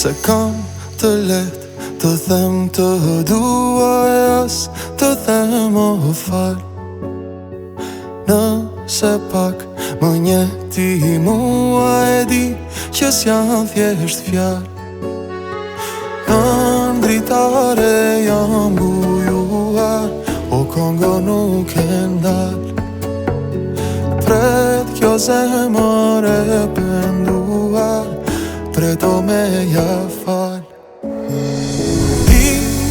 Se kam të let të them të dua e as të them o fal. Nëse pak më njeti mua e di që s'janë thjesht fjal. Në dritare jam bujuar, o kongo nuk e ndal. Pret kjo zemër e penduar, preto me ja fal. Di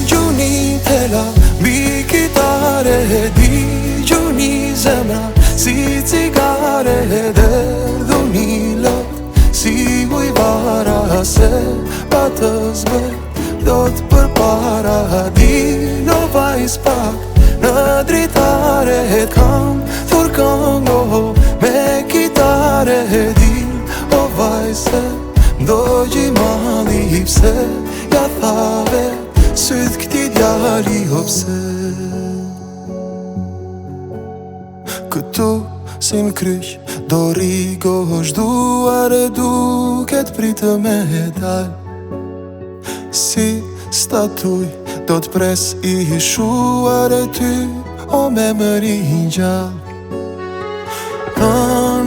gjuni tela, bi kitare, di gjuni zemra, si cigare, derdhuni lot, si ujvara se pa të zbër, do të përpara. Di no vajz pak, në dritare kam thur kongo, me kitare di o vajz se ndogji mali pse ja thave syt këti djali o pse. Këtu si n'kryq do rigo shduar e duket pritë me dal. Si statuj do t'pres i shuar e ty o me mërin gjall. Në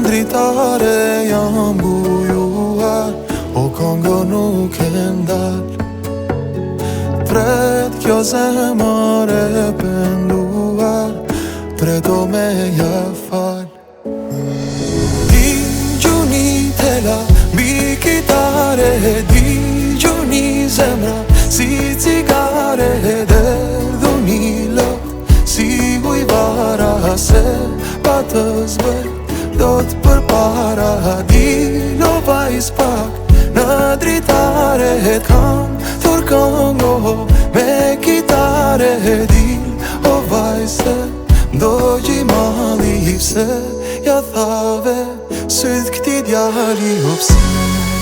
dritare jam bujuar, o kongo nuk e ndal. Pret kjo zemër e penduar, preto me ja fal. Di gjuni tela, bi kitare, di gjuni zemra, si cigare, derdhuni lot, si ujvara se pa të zbër, do të përpara. Di no vajz pak, në dritare kam thur kongo, me kitare di o vajz se ndogji mali pse ja thave syt këti djali o pse.